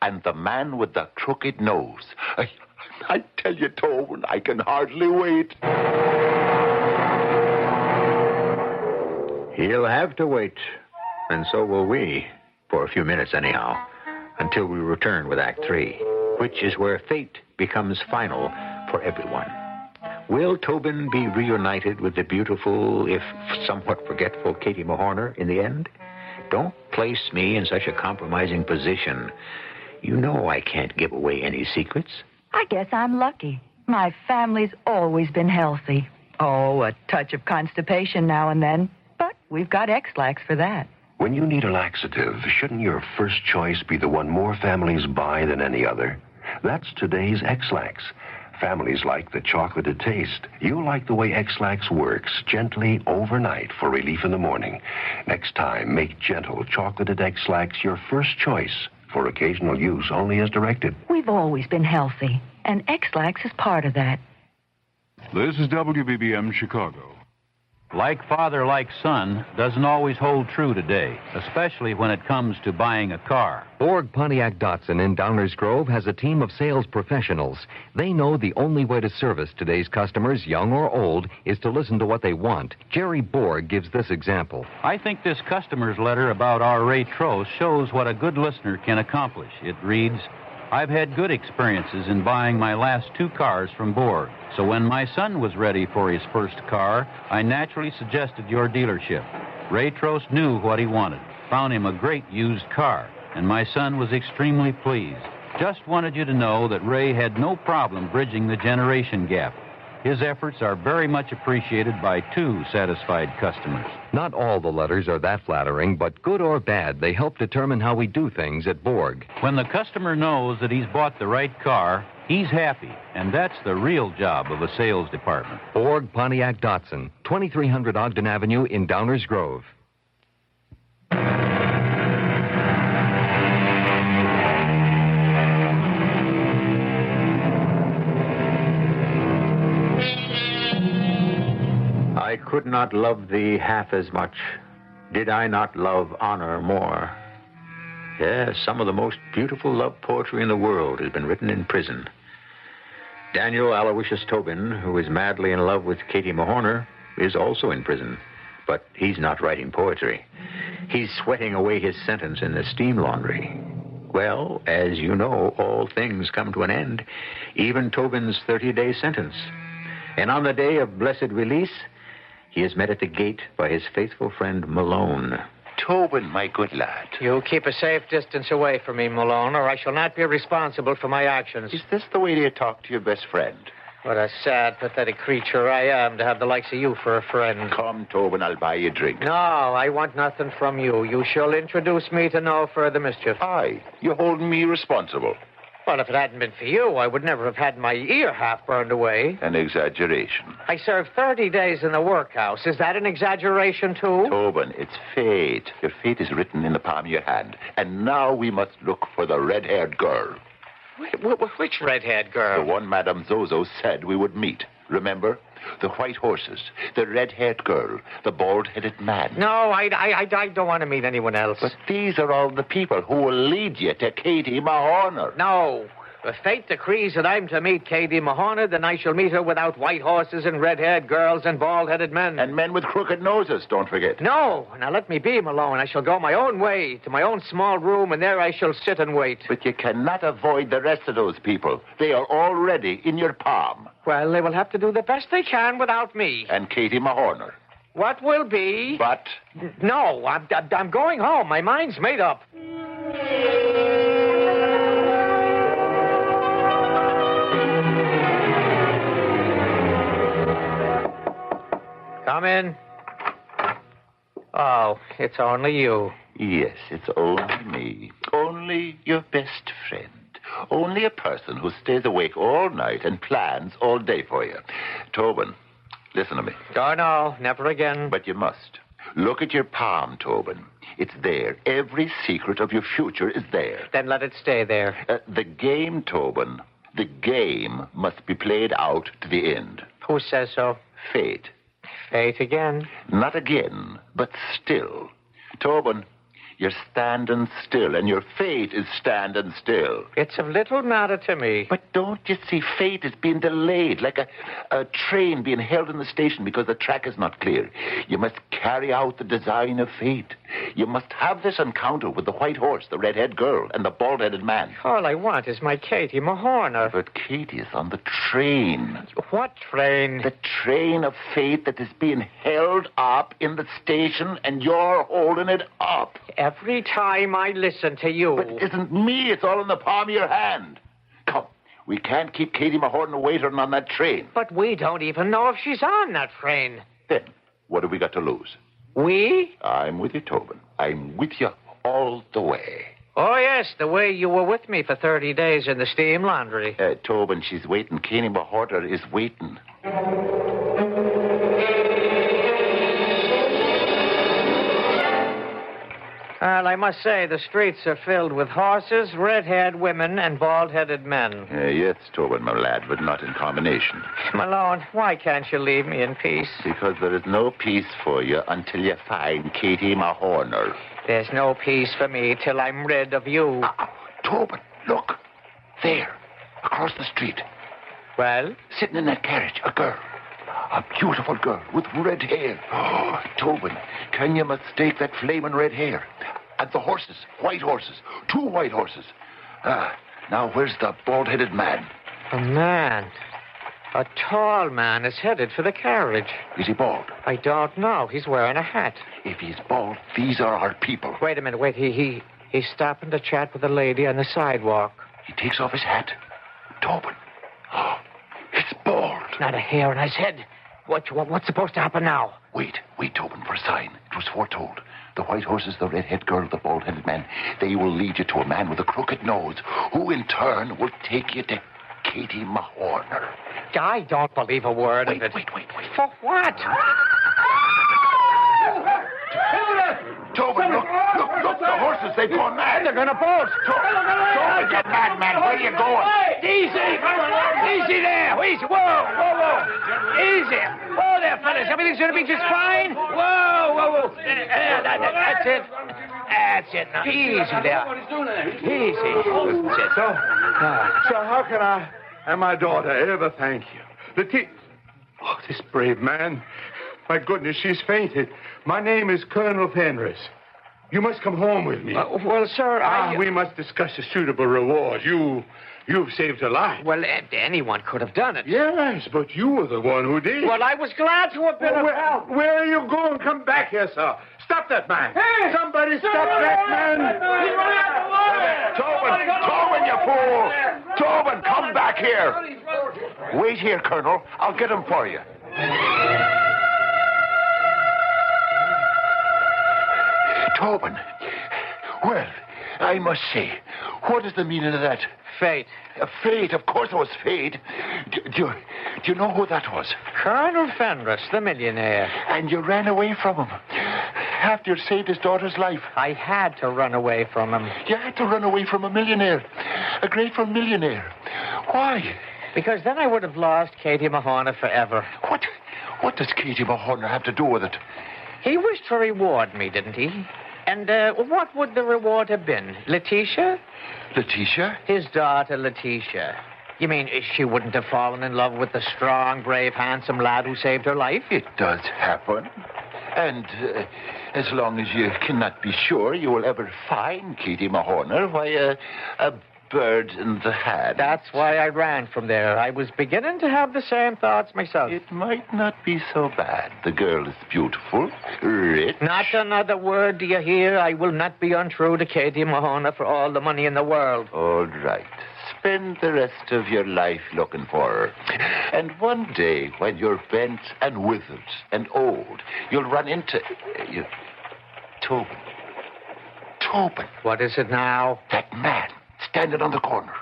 and the man with the crooked nose. I tell you, Tobin, I can hardly wait. He'll have to wait, and so will we, for a few minutes anyhow, until we return with Act 3, which is where fate becomes final for everyone. Will Tobin be reunited with the beautiful, if somewhat forgetful, Katie Mahorner in the end? Don't place me in such a compromising position. You know I can't give away any secrets. I guess I'm lucky. My family's always been healthy. Oh, a touch of constipation now and then. But we've got X-Lax for that. When you need a laxative, shouldn't your first choice be the one more families buy than any other? That's today's X-Lax. Families like the chocolated taste. You like the way X-Lax works, gently overnight for relief in the morning. Next time, make gentle chocolated X-Lax your first choice for occasional use only as directed. We've always been healthy, and X-Lax is part of that. This is WBBM Chicago. Like father, like son doesn't always hold true today, especially when it comes to buying a car. Borg Pontiac Datsun in Downers Grove has a team of sales professionals. They know the only way to service today's customers, young or old, is to listen to what they want. Jerry Borg gives this example. I think this customer's letter about our Ray Trost shows what a good listener can accomplish. It reads, I've had good experiences in buying my last 2 cars from Borg. So when my son was ready for his first car, I naturally suggested your dealership. Ray Trost knew what he wanted, found him a great used car, and my son was extremely pleased. Just wanted you to know that Ray had no problem bridging the generation gap. His efforts are very much appreciated by 2 satisfied customers. Not all the letters are that flattering, but good or bad, they help determine how we do things at Borg. When the customer knows that he's bought the right car, he's happy, and that's the real job of a sales department. Borg Pontiac Datsun, 2300 Ogden Avenue in Downers Grove. I could not love thee half as much, did I not love honor more. Yes, some of the most beautiful love poetry in the world has been written in prison. Daniel Aloysius Tobin, who is madly in love with Katie Mahorner, is also in prison. But he's not writing poetry. He's sweating away his sentence in the steam laundry. Well, as you know, all things come to an end, even Tobin's 30-day sentence. And on the day of blessed release, he is met at the gate by his faithful friend Malone. Tobin, my good lad. You keep a safe distance away from me, Malone, or I shall not be responsible for my actions. Is this the way you talk to your best friend? What a sad, pathetic creature I am to have the likes of you for a friend. Come, Tobin, I'll buy you a drink. No, I want nothing from you. You shall introduce me to no further mischief. Aye, you're holding me responsible. Well, if it hadn't been for you, I would never have had my ear half burned away. An exaggeration. I served 30 days in the workhouse. Is that an exaggeration, too? Tobin, it's fate. Your fate is written in the palm of your hand. And now we must look for the red-haired girl. Which red-haired girl? The one Madame Zozo said we would meet. Remember? The white horses, the red-haired girl, the bald-headed man. No, I don't want to meet anyone else. But these are all the people who will lead you to Katie Mahorner. No. If fate decrees that I'm to meet Katie Mahorner, then I shall meet her without white horses and red-haired girls and bald-headed men. And men with crooked noses, don't forget. No. Now let me be, Malone. I shall go my own way to my own small room, and there I shall sit and wait. But you cannot avoid the rest of those people. They are already in your palm. Well, they will have to do the best they can without me. And Katie Mahorner. What will be? But? No, I'm going home. My mind's made up. Come in. Oh, it's only you. Yes, it's only me. Only your best friend. Only a person who stays awake all night and plans all day for you. Tobin, listen to me. Oh, no, never again. But you must. Look at your palm, Tobin. It's there. Every secret of your future is there. Then let it stay there. The game, Tobin, the game must be played out to the end. Who says so? Fate. Fate again? Not again, but still. Tobin, you're standing still, and your fate is standing still. It's of little matter to me. But don't you see, fate is being delayed, like a train being held in the station because the track is not clear. You must carry out the design of fate. You must have this encounter with the white horse, the red-haired girl, and the bald-headed man. All I want is my Katie Mahorner. But Katie is on the train. What train? The train of fate that is being held up in the station, and you're holding it up. Every time I listen to you... But it isn't me. It's all in the palm of your hand. Come, we can't keep Katie Mahorner waiting on that train. But we don't even know if she's on that train. Then, what have we got to lose? We? I'm with you, Tobin. I'm with you all the way. Oh, yes, the way you were with me for 30 days in the steam laundry. Tobin, she's waiting. Katie Mahorner is waiting. Well, I must say, the streets are filled with horses, red-haired women, and bald-headed men. Yes, Tobin, my lad, but not in combination. Malone, why can't you leave me in peace? Because there is no peace for you until you find Katie Mahorner. There's no peace for me till I'm rid of you. Tobin, look. There, across the street. Well? Sitting in that carriage, a girl. A beautiful girl with red hair. Oh, Tobin, can you mistake that flaming red hair? And the horses, white horses, 2 white horses. Now where's the bald-headed man? A man? A tall man is headed for the carriage. Is he bald? I don't know. He's wearing a hat. If he's bald, these are our people. Wait a minute, wait. He's stopping to chat with a lady on the sidewalk. He takes off his hat. Tobin. Oh, it's bald. Not a hair on his head. What's supposed to happen now? Wait, Tobin, for a sign. It was foretold. The white horses, the red-haired girl, the bald-headed man, they will lead you to a man with a crooked nose, who in turn will take you to Katie Mahorner. I don't believe a word of it. Wait. For what? Tobin, look, the horses, they've gone mad. They're gonna bolt. Tobin, you madman, where are you going? Easy there. Easy. Whoa. Easy. Whoa there, fellas. Everything's gonna be just fine. Whoa. That's it. That's it. Now, easy there. Easy. That's it. So how can and my daughter ever thank you. Oh, this brave man. My goodness, she's fainted. My name is Colonel Fenris. You must come home with me. Well, sir, we must discuss a suitable reward. You've saved her life. Well, anyone could have done it. Yes, but you were the one who did. Well, I was glad to have been of help. Where are you going? Come back here, sir. Stop that man. Hey! Somebody stop that man. He's running out the water. Tobin, you fool. Tobin, come back here. Wait here, Colonel. I'll get him for you. Tobin. Well, I must say, what is the meaning of that? Fate. Fate? Of course it was fate. Do you know who that was? Colonel Fenris, the millionaire. And you ran away from him after you saved his daughter's life. I had to run away from him. You had to run away from a millionaire. A grateful millionaire. Why? Because then I would have lost Katie Mahorner forever. What does Katie Mahorner have to do with it? He wished to reward me, didn't he? And what would the reward have been? Letitia? Letitia? His daughter, Letitia. You mean she wouldn't have fallen in love with the strong, brave, handsome lad who saved her life? It does happen. And as long as you cannot be sure you will ever find Katie Mahorner, why, a bird in the hand. That's why I ran from there. I was beginning to have the same thoughts myself. It might not be so bad. The girl is beautiful, rich. Not another word, do you hear? I will not be untrue to Katie Mahorner for all the money in the world. All right. Spend the rest of your life looking for her. And one day, when you're bent and withered and old, you'll run into... Tobin. Tobin. What is it now? That man. Standing on the corner.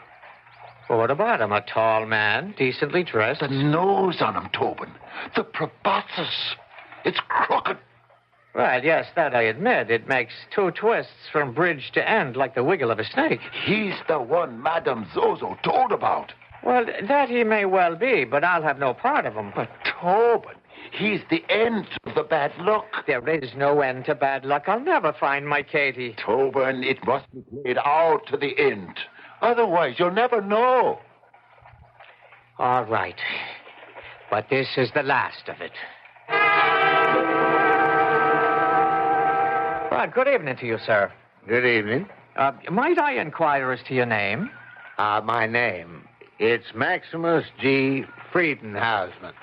Well, what about him? A tall man, decently dressed? The nose on him, Tobin. The proboscis. It's crooked. Well, yes, that I admit. It makes two twists from bridge to end like the wiggle of a snake. He's the one Madame Zozo told about. Well, that he may well be, but I'll have no part of him. But Tobin, he's the end of the bad luck. There is no end to bad luck. I'll never find my Katie. Tobin, it must be played out to the end. Otherwise, you'll never know. All right. But this is the last of it. Well, good evening to you, sir. Good evening. Might I inquire as to your name? My name. It's Maximus G. Friedenhausman.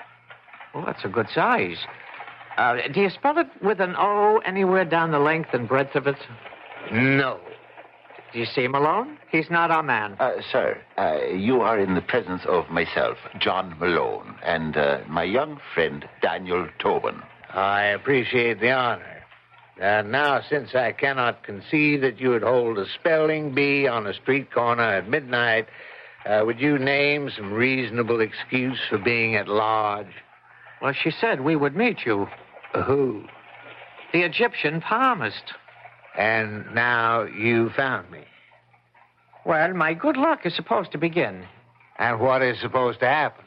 Oh, that's a good size. Do you spell it with an O anywhere down the length and breadth of it? No. Do you see him alone? He's not our man. Sir, you are in the presence of myself, John Malone, and my young friend, Daniel Tobin. I appreciate the honor. Now, since I cannot conceive that you would hold a spelling bee on a street corner at midnight, would you name some reasonable excuse for being at large? Well, she said we would meet you. Who? The Egyptian palmist. And now you found me. Well, my good luck is supposed to begin. And what is supposed to happen?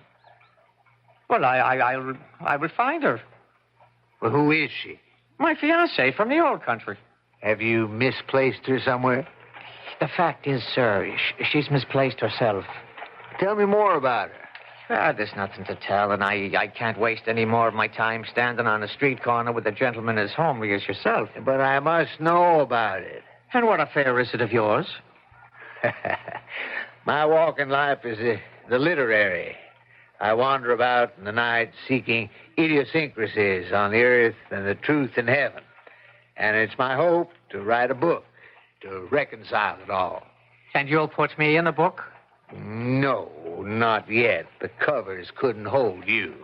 Well, I will find her. Well, who is she? My fiancée from the old country. Have you misplaced her somewhere? The fact is, sir, she's misplaced herself. Tell me more about her. There's nothing to tell, and I can't waste any more of my time standing on a street corner with a gentleman as homely as yourself. But I must know about it. And what affair is it of yours? My walk in life is the literary. I wander about in the night seeking idiosyncrasies on the earth and the truth in heaven. And it's my hope to write a book to reconcile it all. And you'll put me in the book? No, not yet. The covers couldn't hold you.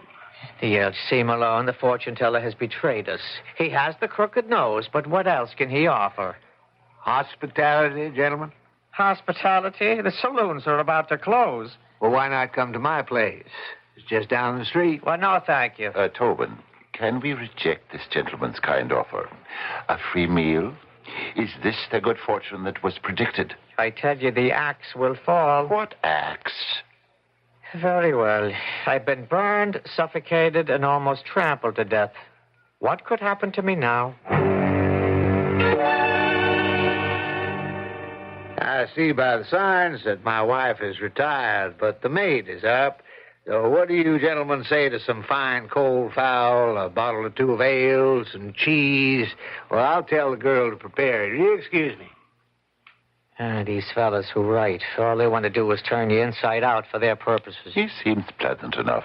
You see, Malone, the fortune teller has betrayed us. He has the crooked nose, but what else can he offer? Hospitality, gentlemen? Hospitality? The saloons are about to close. Well, why not come to my place? It's just down the street. Well, no, thank you. Tobin, can we reject this gentleman's kind offer? A free meal? Is this the good fortune that was predicted? I tell you, the axe will fall. What axe? Very well. I've been burned, suffocated, and almost trampled to death. What could happen to me now? I see by the signs that my wife is retired, but the maid is up. So what do you gentlemen say to some fine cold fowl, a bottle or two of ale, some cheese? Well, I'll tell the girl to prepare it. You excuse me. These fellas who write, all they want to do is turn you inside out for their purposes. He seems pleasant enough.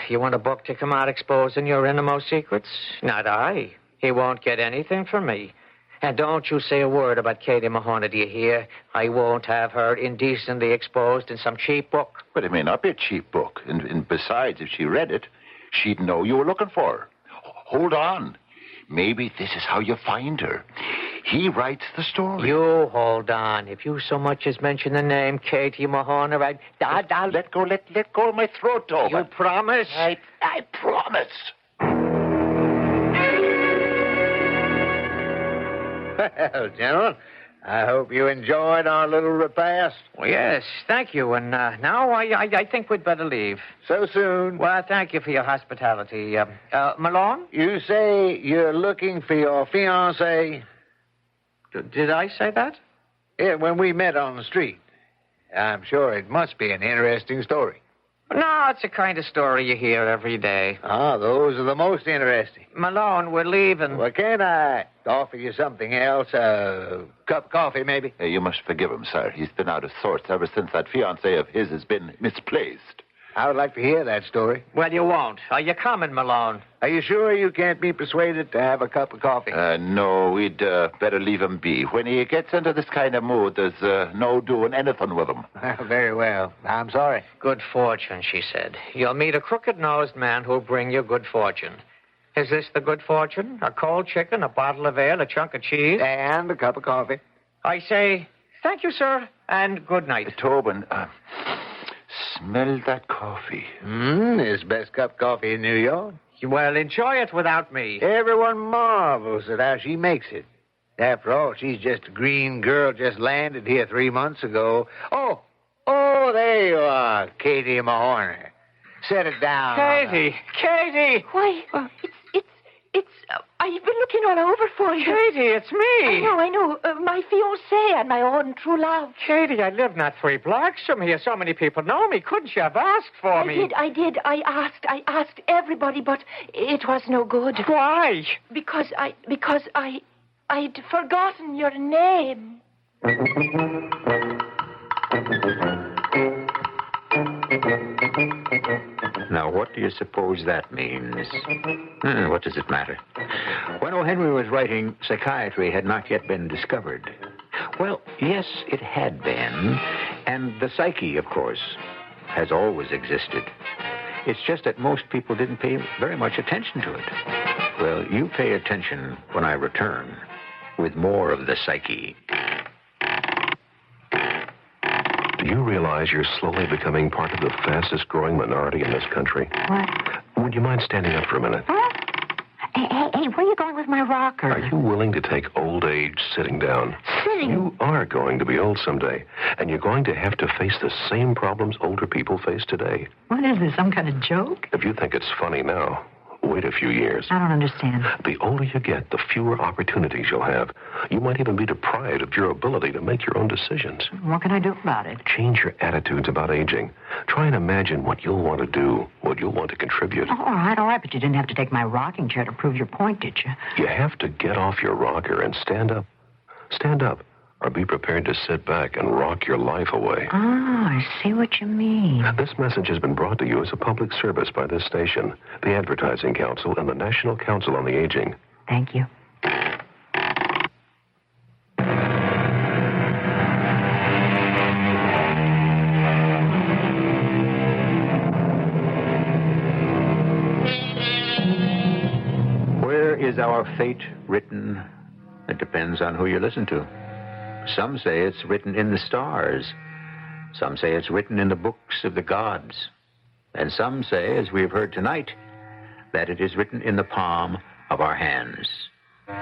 You want a book to come out exposing your innermost secrets? Not I. He won't get anything from me. And don't you say a word about Katie Mahoney, do you hear? I won't have her indecently exposed in some cheap book. But it may not be a cheap book. And besides, if she read it, she'd know you were looking for her. Hold on. Maybe this is how you find her. He writes the story. You hold on. If you so much as mention the name Katie Mahoney, I'll let go of my throat, Tobin. You promise? I promise. Well, gentlemen, I hope you enjoyed our little repast. Well, yes, thank you. And now I think we'd better leave. So soon. Well, thank you for your hospitality. Malone? You say you're looking for your fiancée? Did I say that? Yeah, when we met on the street. I'm sure it must be an interesting story. No, it's the kind of story you hear every day. Ah, those are the most interesting. Malone, we're leaving. Well, can I offer you something else? A cup of coffee, maybe? You must forgive him, sir. He's been out of sorts ever since that fiancée of his has been misplaced. I would like to hear that story. Well, you won't. Are you coming, Malone? Are you sure you can't be persuaded to have a cup of coffee? No, we'd better leave him be. When he gets into this kind of mood, there's no doing anything with him. Very well. I'm sorry. Good fortune, she said. You'll meet a crooked-nosed man who'll bring you good fortune. Is this the good fortune? A cold chicken, a bottle of ale, a chunk of cheese? And a cup of coffee. I say, thank you, sir, and good night. Tobin, smell that coffee. It's the best cup of coffee in New York. Well, enjoy it without me. Everyone marvels at how she makes it. After all, she's just a green girl just landed here 3 months ago. Oh, there you are, Katie Mahoney. Set it down. Katie! Why, it's, I've been looking all over for you. Katie, it's me. I know, my fiancé and my own true love. Katie, I live not 3 blocks from here. So many people know me. Couldn't you have asked for me? I did. I asked everybody, but it was no good. Why? Because I'd forgotten your name. Now, what do you suppose that means? What does it matter? When O. Henry was writing, psychiatry had not yet been discovered. Well, yes, it had been. And the psyche, of course, has always existed. It's just that most people didn't pay very much attention to it. Well, you pay attention when I return with more of the psyche. Do you realize you're slowly becoming part of the fastest growing minority in this country? What? Would you mind standing up for a minute? Huh? Hey, where are you going with my rocker? Are you willing to take old age sitting down? Sitting? You are going to be old someday, and you're going to have to face the same problems older people face today. What is this, some kind of joke? If you think it's funny now, wait a few years. I don't understand. The older you get, the fewer opportunities you'll have. You might even be deprived of your ability to make your own decisions. What can I do about it? Change your attitudes about aging. Try and imagine what you'll want to do, what you'll want to contribute. All right, but you didn't have to take my rocking chair to prove your point, did you? You have to get off your rocker and stand up. Stand up, or be prepared to sit back and rock your life away. Oh, I see what you mean. This message has been brought to you as a public service by this station, the Advertising Council, and the National Council on the Aging. Thank you. Where is our fate written? It depends on who you listen to. Some say it's written in the stars. Some say it's written in the books of the gods. And some say, as we've heard tonight, that it is written in the palm of our hands. Of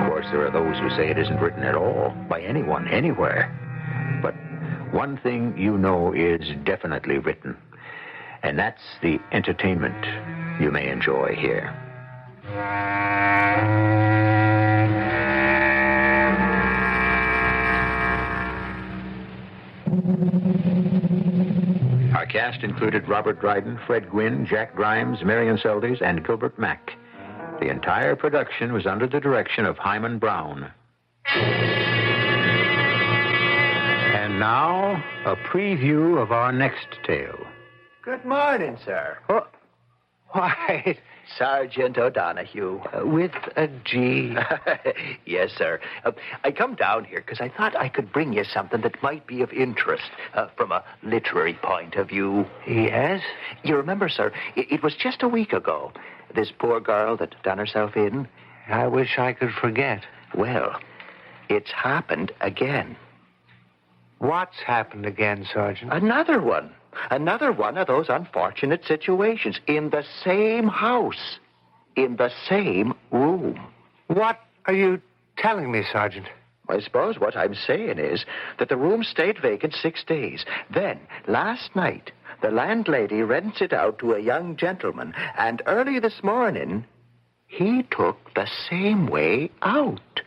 course, there are those who say it isn't written at all, by anyone, anywhere. But one thing you know is definitely written, and that's the entertainment you may enjoy here. Our cast included Robert Dryden, Fred Gwynne, Jack Grimes, Marian Seldes, and Gilbert Mack. The entire production was under the direction of Hyman Brown. And now, a preview of our next tale. Good morning, sir. Oh, why, Sergeant O'Donoghue. With a G. Yes, sir. I come down here because I thought I could bring you something that might be of interest from a literary point of view. Yes? You remember, sir, it was just a week ago. This poor girl that done herself in. I wish I could forget. Well, it's happened again. What's happened again, Sergeant? Another one. Another one of those unfortunate situations in the same house, in the same room. What are you telling me, Sergeant? I suppose what I'm saying is that the room stayed vacant 6 days. Then, last night, the landlady rents it out to a young gentleman, and early this morning, he took the same way out.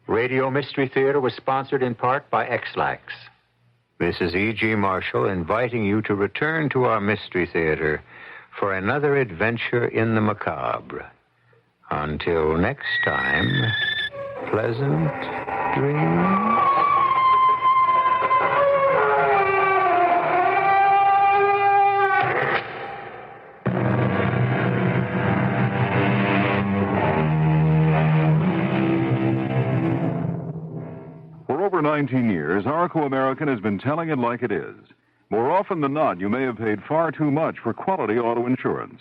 Radio Mystery Theater was sponsored in part by X-Lax. This is E.G. Marshall inviting you to return to our Mystery Theater for another adventure in the macabre. Until next time, pleasant dreams. For over 19 years, Arco American has been telling it like it is. More often than not, you may have paid far too much for quality auto insurance.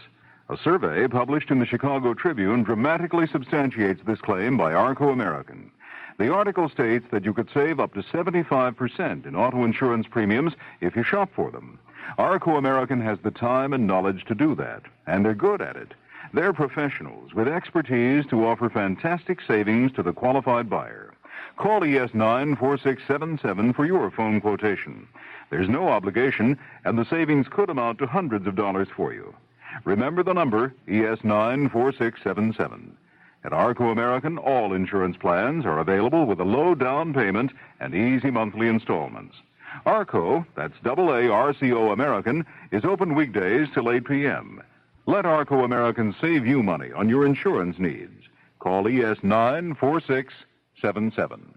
A survey published in the Chicago Tribune dramatically substantiates this claim by Arco American. The article states that you could save up to 75% in auto insurance premiums if you shop for them. Arco American has the time and knowledge to do that, and they're good at it. They're professionals with expertise to offer fantastic savings to the qualified buyer. Call ES9 4677 for your phone quotation. There's no obligation, and the savings could amount to hundreds of dollars for you. Remember the number, ES9 4677. At Arco American, all insurance plans are available with a low down payment and easy monthly installments. Arco, that's AARCO American, is open weekdays till 8 p.m. Let Arco American save you money on your insurance needs. Call ES9 4677.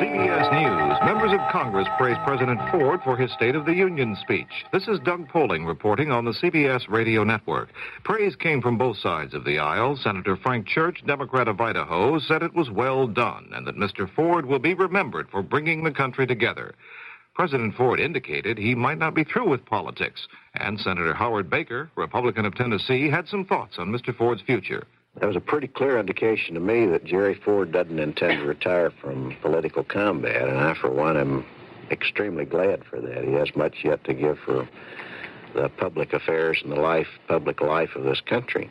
CBS News. Members of Congress praise President Ford for his State of the Union speech. This is Doug Poling reporting on the CBS radio network. Praise came from both sides of the aisle. Senator Frank Church, Democrat of Idaho, said it was well done and that Mr. Ford will be remembered for bringing the country together. President Ford indicated he might not be through with politics, and Senator Howard Baker, Republican of Tennessee, had some thoughts on Mr. Ford's future. There was a pretty clear indication to me that Jerry Ford doesn't intend to retire from political combat, and I, for one, am extremely glad for that. He has much yet to give for the public affairs and the public life of this country.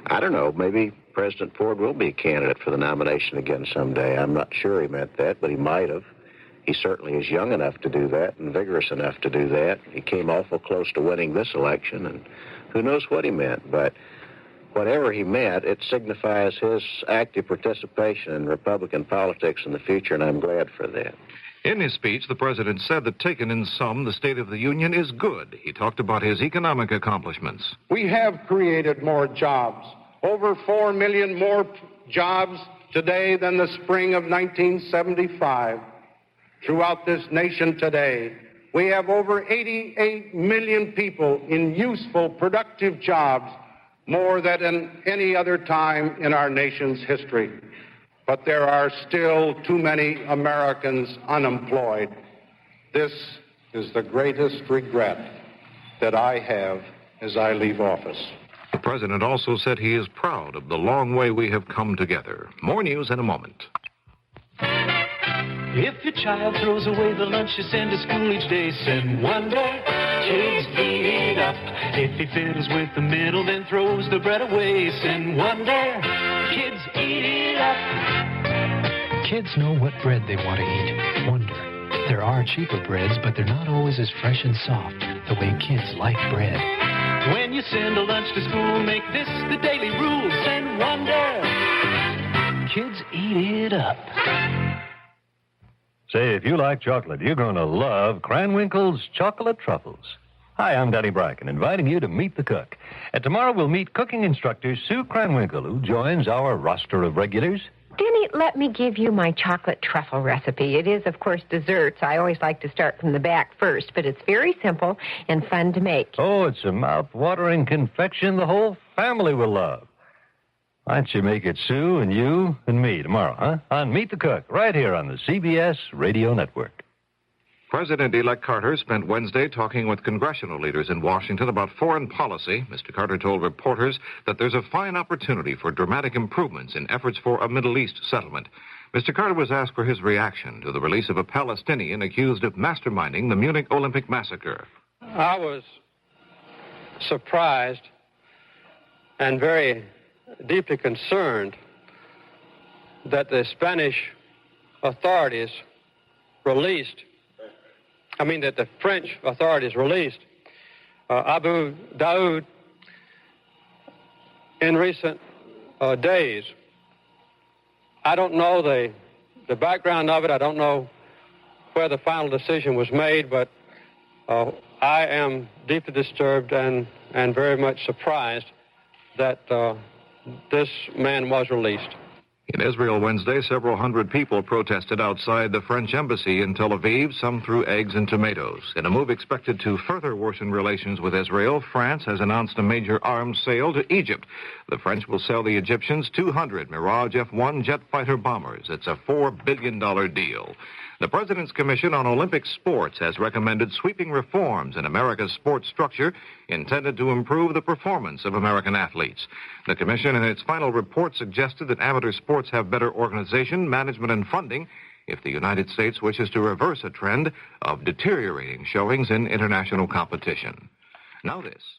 I don't know, maybe President Ford will be a candidate for the nomination again someday. I'm not sure he meant that, but he might have. He certainly is young enough to do that and vigorous enough to do that. He came awful close to winning this election, and who knows what he meant, but whatever he meant, it signifies his active participation in Republican politics in the future, and I'm glad for that. In his speech, the president said that taken in sum, the State of the Union is good. He talked about his economic accomplishments. We have created more jobs, over 4 million more jobs today than the spring of 1975. Throughout this nation today, we have over 88 million people in useful, productive jobs, more than in any other time in our nation's history. But there are still too many Americans unemployed. This is the greatest regret that I have as I leave office. The president also said he is proud of the long way we have come together. More news in a moment. If your child throws away the lunch you send to school each day, send wonder, kids eat it up. If he fiddles with the middle, then throws the bread away, send wonder, kids eat it up. Kids know what bread they want to eat. Wonder. There are cheaper breads, but they're not always as fresh and soft the way kids like bread. When you send a lunch to school, make this the daily rule. Send Wonder. Kids eat it up. Say, if you like chocolate, you're going to love Cranwinkle's Chocolate Truffles. Hi, I'm Danny Bracken, inviting you to meet the cook. And tomorrow we'll meet cooking instructor Sue Cranwinkle, who joins our roster of regulars. Denny, let me give you my chocolate truffle recipe. It is, of course, desserts. I always like to start from the back first, but it's very simple and fun to make. Oh, it's a mouth-watering confection the whole family will love. Why don't you make it Sue and you and me tomorrow, huh? On Meet the Cook, right here on the CBS Radio Network. President-elect Carter spent Wednesday talking with congressional leaders in Washington about foreign policy. Mr. Carter told reporters that there's a fine opportunity for dramatic improvements in efforts for a Middle East settlement. Mr. Carter was asked for his reaction to the release of a Palestinian accused of masterminding the Munich Olympic massacre. I was surprised and very deeply concerned that the Spanish authorities that the French authorities released Abu Daoud in recent days. I don't know the background of it. I don't know where the final decision was made, but I am deeply disturbed and very much surprised that this man was released. In Israel Wednesday, several hundred people protested outside the French embassy in Tel Aviv, some threw eggs and tomatoes. In a move expected to further worsen relations with Israel, France has announced a major arms sale to Egypt. The French will sell the Egyptians 200 Mirage F-1 jet fighter bombers. It's a $4 billion deal. The President's Commission on Olympic Sports has recommended sweeping reforms in America's sports structure intended to improve the performance of American athletes. The Commission, in its final report, suggested that amateur sports have better organization, management, and funding if the United States wishes to reverse a trend of deteriorating showings in international competition. Now this.